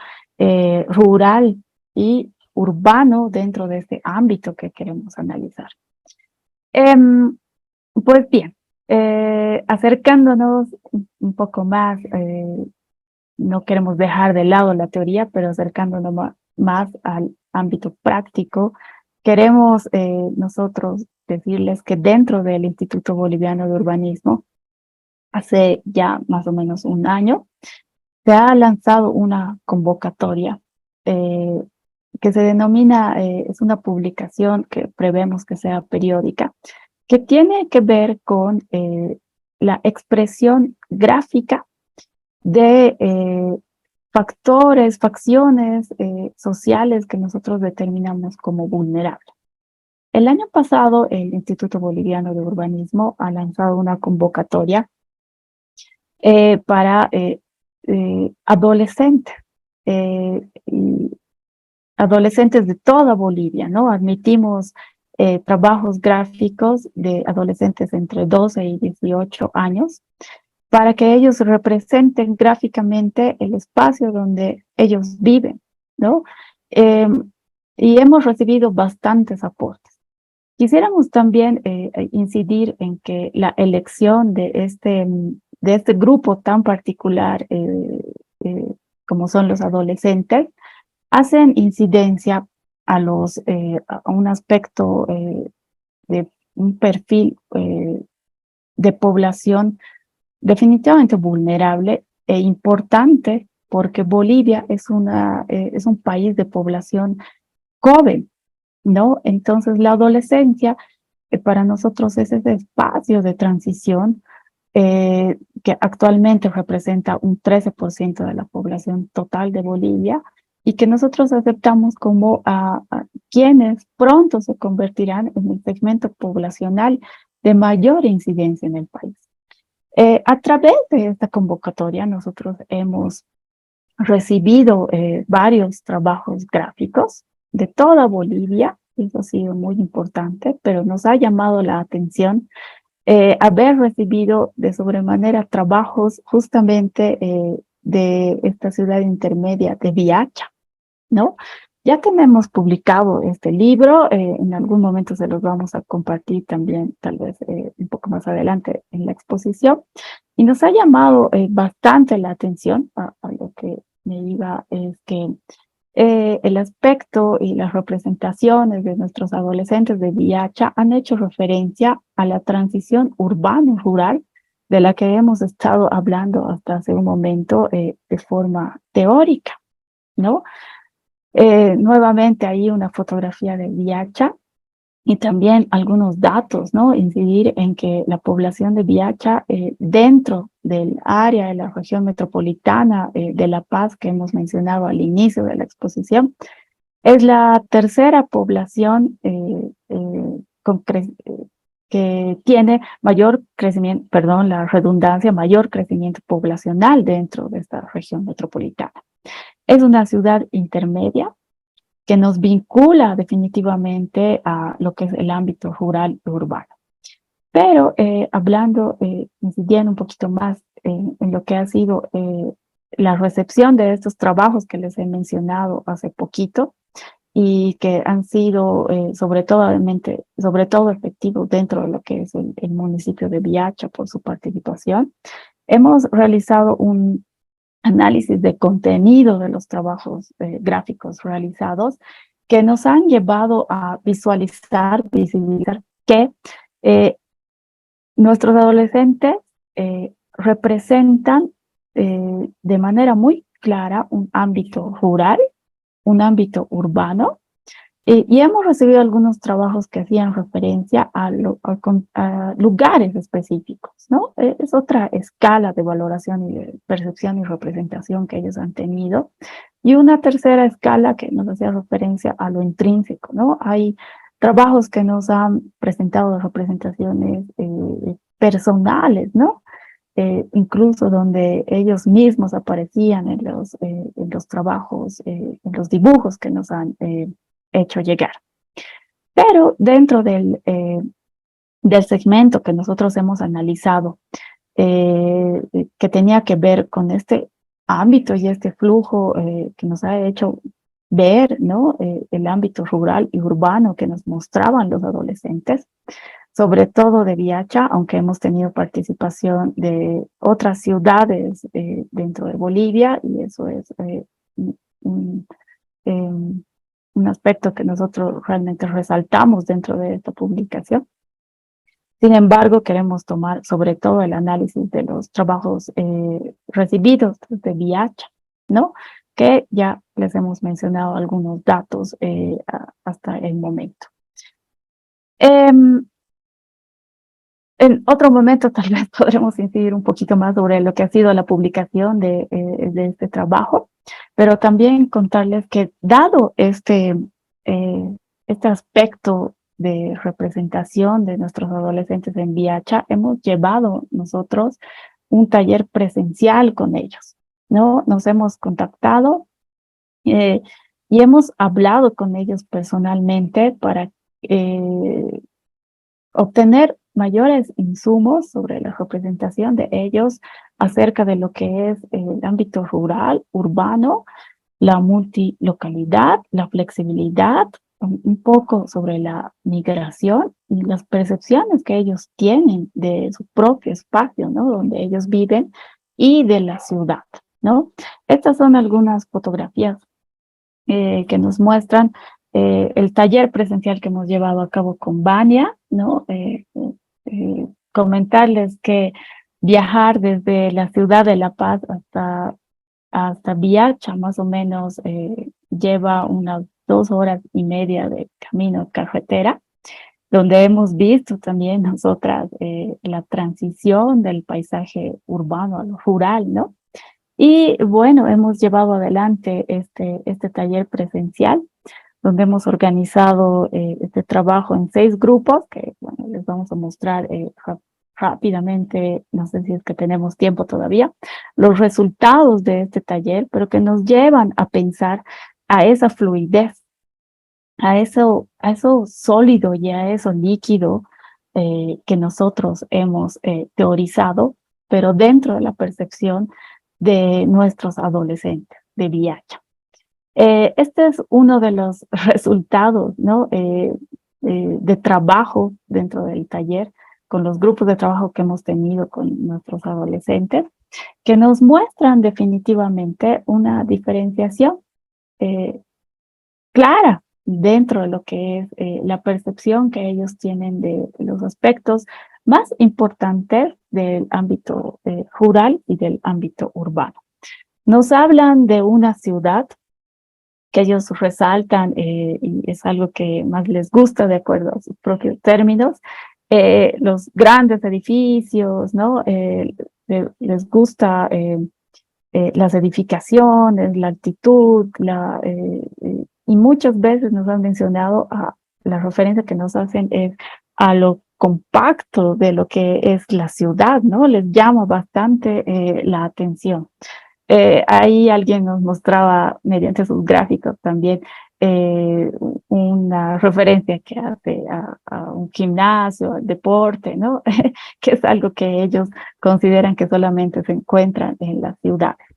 rural y urbano dentro de este ámbito que queremos analizar. Pues bien, acercándonos un poco más, no queremos dejar de lado la teoría, pero acercándonos más al ámbito práctico, queremos nosotros decirles que dentro del Instituto Boliviano de Urbanismo, hace ya más o menos un año, se ha lanzado una convocatoria eh, que se denomina, es una publicación que prevemos que sea periódica, que tiene que ver con la expresión gráfica de factores, facciones sociales que nosotros determinamos como vulnerables. El año pasado, el Instituto Boliviano de Urbanismo ha lanzado una convocatoria para adolescentes, y adolescentes de toda Bolivia, ¿no? Admitimos trabajos gráficos de adolescentes entre 12 y 18 años para que ellos representen gráficamente el espacio donde ellos viven, ¿no? Eh, y hemos recibido bastantes aportes. Quisiéramos también incidir en que la elección de este grupo tan particular como son los adolescentes hacen incidencia a un aspecto de un perfil de población definitivamente vulnerable e importante porque Bolivia es un país de población joven, ¿no? Entonces la adolescencia para nosotros es ese espacio de transición que actualmente representa un 13% de la población total de Bolivia y que nosotros aceptamos como a quienes pronto se convertirán en el segmento poblacional de mayor incidencia en el país. A través de esta convocatoria nosotros hemos recibido varios trabajos gráficos de toda Bolivia, eso ha sido muy importante, pero nos ha llamado la atención haber recibido de sobremanera trabajos justamente de esta ciudad intermedia de Viacha, ¿no? Ya tenemos publicado este libro, en algún momento se los vamos a compartir también, tal vez un poco más adelante en la exposición, y nos ha llamado bastante la atención a lo que me iba, es que el aspecto y las representaciones de nuestros adolescentes de VIH han hecho referencia a la transición urbano-rural de la que hemos estado hablando hasta hace un momento de forma teórica, ¿no? Nuevamente ahí una fotografía de VIH y también algunos datos, ¿no? Incidir en que la población de VIH dentro del área de la región metropolitana de La Paz, que hemos mencionado al inicio de la exposición, es la tercera población que tiene mayor crecimiento, perdón, la redundancia, mayor crecimiento poblacional dentro de esta región metropolitana. Es una ciudad intermedia que nos vincula definitivamente a lo que es el ámbito rural y urbano. Pero hablando, incidiendo un poquito más en lo que ha sido la recepción de estos trabajos que les he mencionado hace poquito y que han sido sobre todo efectivos dentro de lo que es el municipio de Viacha por su participación, hemos realizado un análisis de contenido de los trabajos gráficos realizados que nos han llevado a visibilizar que eh, nuestros adolescentes representan de manera muy clara un ámbito rural, un ámbito urbano, y hemos recibido algunos trabajos que hacían referencia a lugares específicos, ¿no? Es otra escala de valoración y de percepción y representación que ellos han tenido. Y una tercera escala que nos hacía referencia a lo intrínseco, ¿no? Hay trabajos que nos han presentado representaciones personales, ¿no? Incluso donde ellos mismos aparecían en los trabajos, en los dibujos que nos han hecho llegar. Pero dentro del segmento que nosotros hemos analizado, que tenía que ver con este ámbito y este flujo que nos ha hecho ver, ¿no? El ámbito rural y urbano que nos mostraban los adolescentes, sobre todo de Viacha, aunque hemos tenido participación de otras ciudades dentro de Bolivia, y eso es un, un aspecto que nosotros realmente resaltamos dentro de esta publicación. Sin embargo, queremos tomar sobre todo el análisis de los trabajos recibidos de Viacha, ¿no? Que ya les hemos mencionado algunos datos hasta el momento. En otro momento tal vez podremos incidir un poquito más sobre lo que ha sido la publicación de este trabajo, pero también contarles que dado este aspecto de representación de nuestros adolescentes en Viacha, hemos llevado nosotros un taller presencial con ellos, ¿no? Nos hemos contactado y hemos hablado con ellos personalmente para obtener mayores insumos sobre la representación de ellos acerca de lo que es el ámbito rural, urbano, la multilocalidad, la flexibilidad, un poco sobre la migración y las percepciones que ellos tienen de su propio espacio, ¿no? Donde ellos viven y de la ciudad, ¿no? Estas son algunas fotografías que nos muestran el taller presencial que hemos llevado a cabo con Vania, ¿no? Comentarles que viajar desde la ciudad de La Paz hasta Viacha, más o menos, lleva unas 2 horas y media de camino carretera, donde hemos visto también nosotras la transición del paisaje urbano a lo rural, ¿no? Y bueno, hemos llevado adelante este taller presencial, donde hemos organizado este trabajo en 6 grupos, que bueno, les vamos a mostrar rápidamente, no sé si es que tenemos tiempo todavía, los resultados de este taller, pero que nos llevan a pensar a esa fluidez, a eso sólido y a eso líquido que nosotros hemos teorizado, pero dentro de la percepción de nuestros adolescentes de Viacha. Este es uno de los resultados, ¿no? De trabajo dentro del taller, con los grupos de trabajo que hemos tenido con nuestros adolescentes, que nos muestran definitivamente una diferenciación eh, clara dentro de lo que es la percepción que ellos tienen de los aspectos más importantes del ámbito rural y del ámbito urbano. Nos hablan de una ciudad que ellos resaltan y es algo que más les gusta de acuerdo a sus propios términos, los grandes edificios, ¿no? Les gusta las edificaciones, la altitud, y muchas veces nos han mencionado, la referencia que nos hacen es a lo compacto de lo que es la ciudad, ¿no? Les llama bastante la atención. Ahí alguien nos mostraba mediante sus gráficos también una referencia que hace a un gimnasio, al deporte, ¿no? Que es algo que ellos consideran que solamente se encuentran en las ciudades,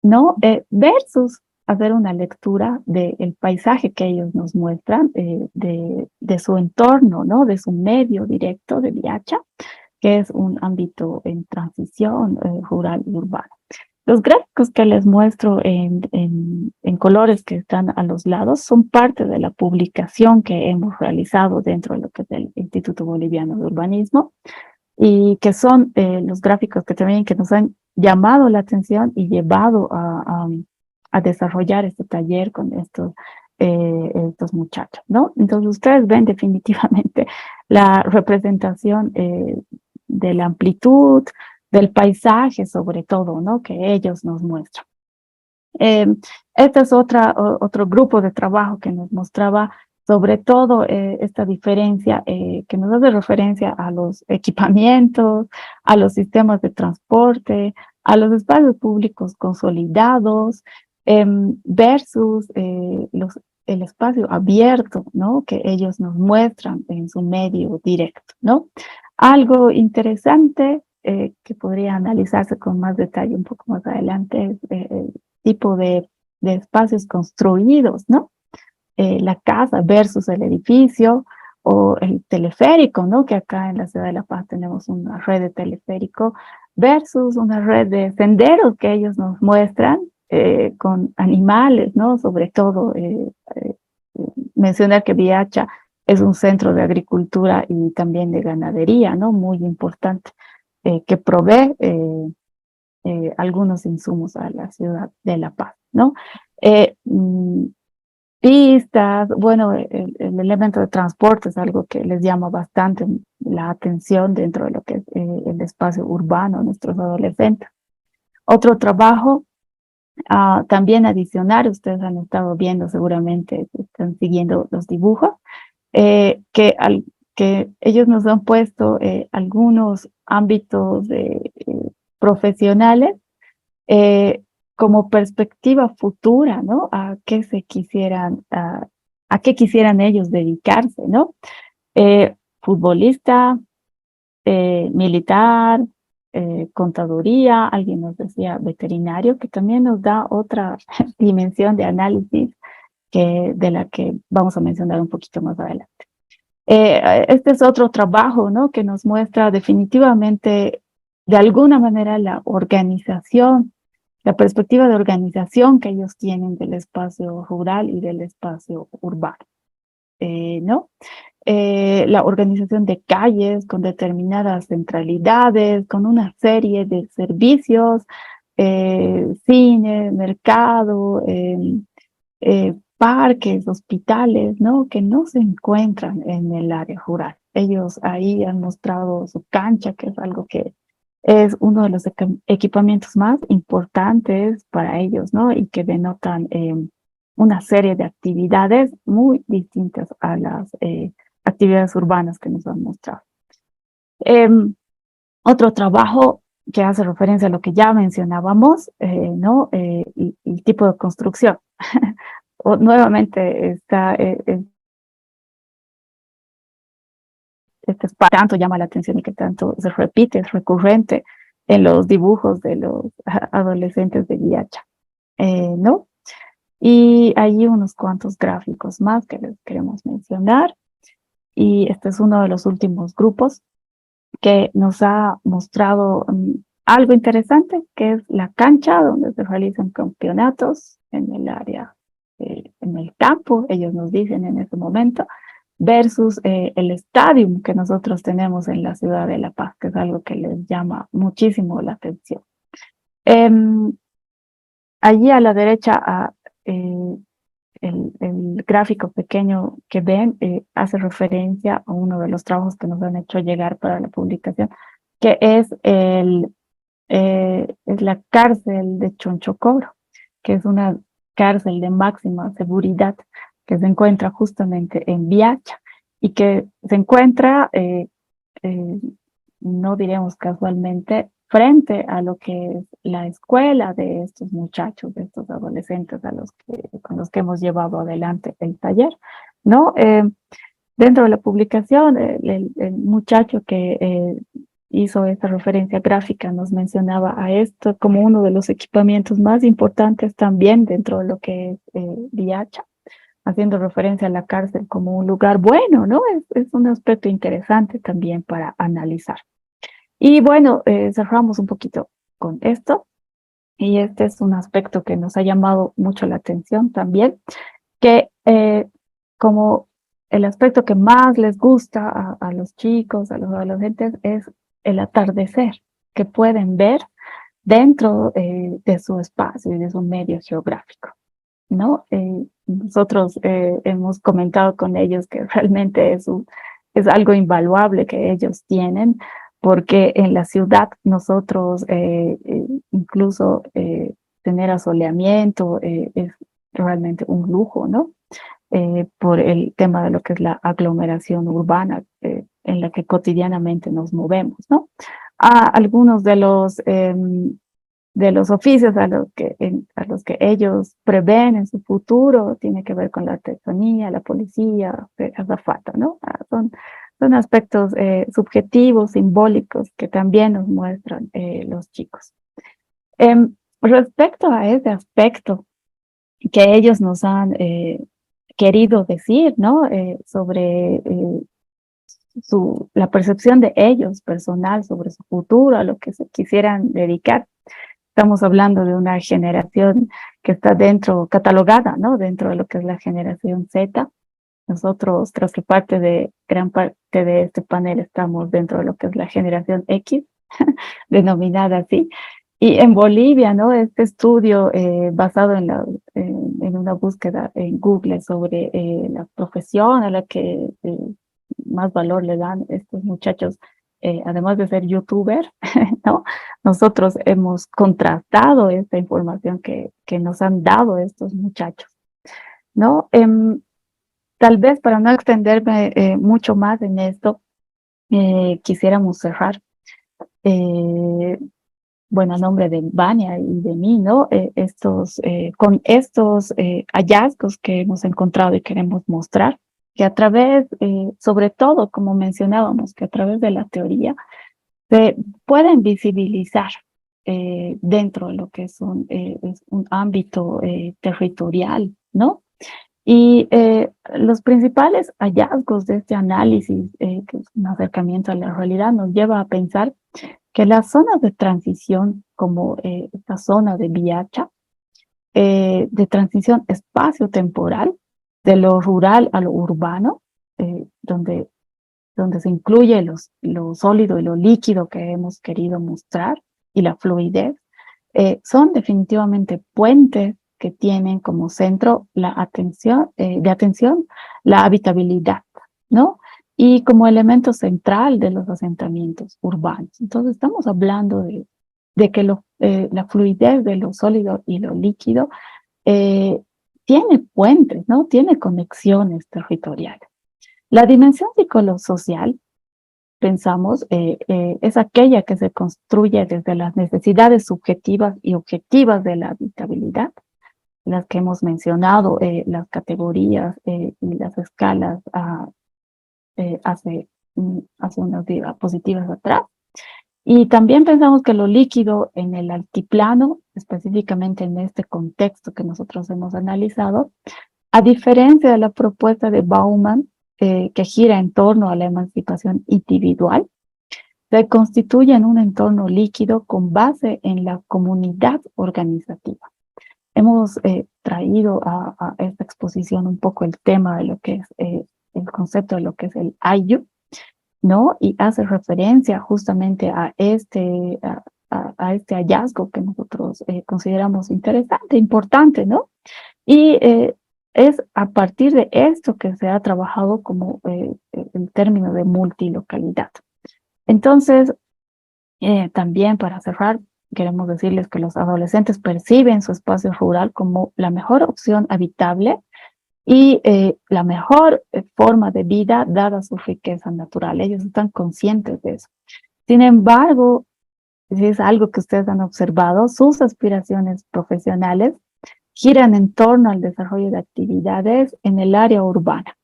¿no? Versus hacer una lectura del paisaje que ellos nos muestran, de su entorno, ¿no? De su medio directo de Viacha, que es un ámbito en transición rural y urbano. Los gráficos que les muestro en colores que están a los lados son parte de la publicación que hemos realizado dentro de lo que es el Instituto Boliviano de Urbanismo y que son los gráficos que también que nos han llamado la atención y llevado a desarrollar este taller con estos muchachos, ¿no? Entonces ustedes ven definitivamente la representación de la amplitud, del paisaje sobre todo, ¿no? Que ellos nos muestran. Eh, este es otro grupo de trabajo que nos mostraba sobre todo esta diferencia que nos hace referencia a los equipamientos, a los sistemas de transporte, a los espacios públicos consolidados, versus el espacio abierto, ¿no? Que ellos nos muestran en su medio directo, ¿no? Algo interesante que podría analizarse con más detalle un poco más adelante es el tipo de espacios construidos, ¿no? La casa versus el edificio o el teleférico, ¿no? Que acá en la ciudad de La Paz tenemos una red de teleférico versus una red de senderos que ellos nos muestran con animales, ¿no? Sobre todo mencionar que Viacha es un centro de agricultura y también de ganadería, ¿no? Muy importante, que provee algunos insumos a la ciudad de La Paz, ¿no? Eh, mm, Pistas, bueno, el elemento de transporte es algo que les llama bastante la atención dentro de lo que es el espacio urbano, nuestros adolescentes. Otro trabajo también adicional, ustedes han estado viendo seguramente, están siguiendo los dibujos, que ellos nos han puesto algunos ámbitos profesionales como perspectiva futura, ¿no? A qué quisieran ellos dedicarse, ¿no? Futbolista, militar, contaduría, alguien nos decía veterinario, que también nos da otra dimensión de análisis de la que vamos a mencionar un poquito más adelante. Este es otro trabajo, ¿no? Que nos muestra definitivamente, de alguna manera, la organización, la perspectiva de organización que ellos tienen del espacio rural y del espacio urbano, ¿no? La organización de calles con determinadas centralidades, con una serie de servicios, cine, mercado, parques, hospitales, ¿no? Que no se encuentran en el área rural. Ellos ahí han mostrado su cancha, que es algo que es uno de los equipamientos más importantes para ellos, ¿no? Y que denotan una serie de actividades muy distintas a las actividades urbanas que nos han mostrado. Otro trabajo que hace referencia a lo que ya mencionábamos, ¿no? El tipo de construcción. Nuevamente está este espacio tanto llama la atención y que tanto se repite, es recurrente en los dibujos de los adolescentes de Viacha, ¿no? Y hay unos cuantos gráficos más que les queremos mencionar. Y este es uno de los últimos grupos que nos ha mostrado algo interesante, que es la cancha donde se realizan campeonatos en el área, en el campo, ellos nos dicen en ese momento, versus el estadio que nosotros tenemos en la ciudad de La Paz, que es algo que les llama muchísimo la atención. Allí a la derecha, el gráfico pequeño que ven hace referencia a uno de los trabajos que nos han hecho llegar para la publicación, que es la cárcel de Chonchocoro, que es una cárcel de máxima seguridad que se encuentra justamente en Viacha y que se encuentra, eh, no diremos casualmente, frente a lo que es la escuela de estos muchachos, de estos adolescentes con los que hemos llevado adelante el taller, ¿no? Dentro de la publicación, el muchacho que hizo esta referencia gráfica nos mencionaba a esto como uno de los equipamientos más importantes también dentro de lo que es Viacha, haciendo referencia a la cárcel como un lugar bueno, ¿no? Es un aspecto interesante también para analizar. Y bueno, cerramos un poquito con esto, y este es un aspecto que nos ha llamado mucho la atención también, que como el aspecto que más les gusta a los chicos, a los adolescentes, es el atardecer que pueden ver dentro de su espacio y de su medio geográfico, ¿no? Nosotros hemos comentado con ellos que realmente es algo invaluable que ellos tienen, porque en la ciudad nosotros incluso tener asoleamiento es realmente un lujo, ¿no? Por el tema de lo que es la aglomeración urbana en la que cotidianamente nos movemos, ¿no? Algunos de los oficios a los que ellos prevén en su futuro tiene que ver con la artesanía, la policía, azafata, ¿no? Son aspectos subjetivos, simbólicos, que también nos muestran los chicos. Respecto a ese aspecto que ellos nos han querido decir, ¿no? Sobre la percepción de ellos personal sobre su futuro, a lo que se quisieran dedicar. Estamos hablando de una generación que está catalogada, ¿no? Dentro de lo que es la generación Z. Nosotros, tras que gran parte de este panel, estamos dentro de lo que es la generación X, denominada así. Y en Bolivia, ¿no? Este estudio basado en una búsqueda en Google sobre la profesión a la que más valor le dan estos muchachos, además de ser youtuber, ¿no? Nosotros hemos contrastado esta información que nos han dado estos muchachos, ¿no? Tal vez para no extenderme mucho más en esto, quisiéramos cerrar. Bueno, a nombre de Vania y de mí, ¿no? Con estos hallazgos que hemos encontrado y queremos mostrar, que a través, sobre todo, como mencionábamos, que a través de la teoría se pueden visibilizar dentro de lo que es un ámbito territorial, ¿no? Y los principales hallazgos de este análisis, que es un acercamiento a la realidad, nos lleva a pensar que las zonas de transición, como esta zona de Viacha, de transición espacio-temporal, de lo rural a lo urbano, donde se incluye lo sólido y lo líquido que hemos querido mostrar, y la fluidez, son definitivamente puentes que tienen como centro de atención la habitabilidad, ¿no? Y como elemento central de los asentamientos urbanos. Entonces estamos hablando de que la fluidez de lo sólido y lo líquido tiene puentes, ¿no? Tiene conexiones territoriales. La dimensión psicosocial, pensamos, es aquella que se construye desde las necesidades subjetivas y objetivas de la habitabilidad, las que hemos mencionado, las categorías y las escalas hace unas diapositivas atrás, Y también pensamos que lo líquido en el altiplano, específicamente en este contexto que nosotros hemos analizado, a diferencia de la propuesta de Bauman, que gira en torno a la emancipación individual, se constituye en un entorno líquido con base en la comunidad organizativa. Hemos traído a esta exposición un poco el tema de lo que es el concepto de lo que es el Ayllu, ¿no? Y hace referencia justamente a este hallazgo que nosotros consideramos interesante, importante, ¿no? Y es a partir de esto que se ha trabajado como el término de multilocalidad. Entonces, también para cerrar, queremos decirles que los adolescentes perciben su espacio rural como la mejor opción habitable y la mejor forma de vida dada su riqueza natural. Ellos están conscientes de eso. Sin embargo, si es algo que ustedes han observado, sus aspiraciones profesionales giran en torno al desarrollo de actividades en el área urbana.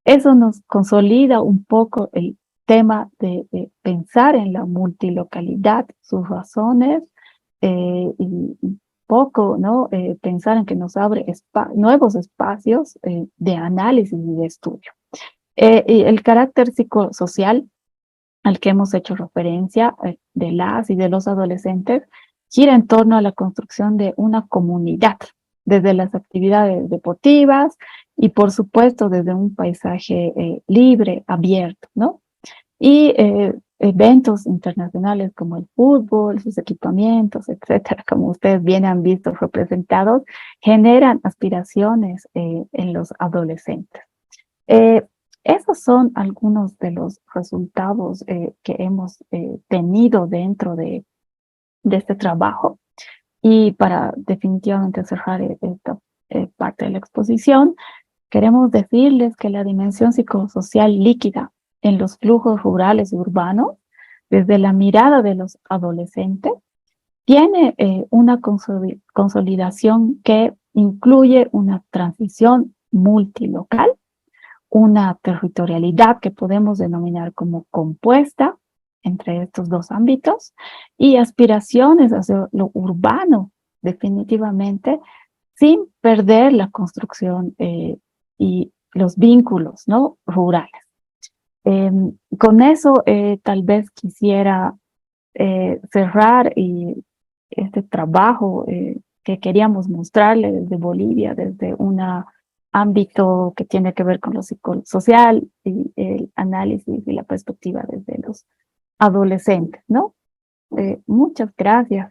Eso nos consolida un poco el tema de pensar en la multilocalidad, sus razones, y poco, ¿no? Pensar en que nos abre nuevos espacios de análisis y de estudio. Y el carácter psicosocial al que hemos hecho referencia de las y de los adolescentes gira en torno a la construcción de una comunidad, desde las actividades deportivas y por supuesto desde un paisaje libre, abierto, ¿no? Y eventos internacionales como el fútbol, sus equipamientos, etcétera, como ustedes bien han visto representados, generan aspiraciones en los adolescentes. Eh, Esos son algunos de los resultados que hemos tenido dentro de este trabajo. Y para definitivamente cerrar esta parte de la exposición, queremos decirles que la dimensión psicosocial líquida en los flujos rurales y urbanos, desde la mirada de los adolescentes, tiene una consolidación que incluye una transición multilocal, una territorialidad que podemos denominar como compuesta entre estos dos ámbitos y aspiraciones hacia lo urbano, definitivamente, sin perder la construcción y los vínculos, ¿no? Rurales. Con eso, tal vez quisiera cerrar y este trabajo que queríamos mostrarle desde Bolivia, desde un ámbito que tiene que ver con lo psicosocial y el análisis y la perspectiva desde los adolescentes, ¿no? Muchas gracias.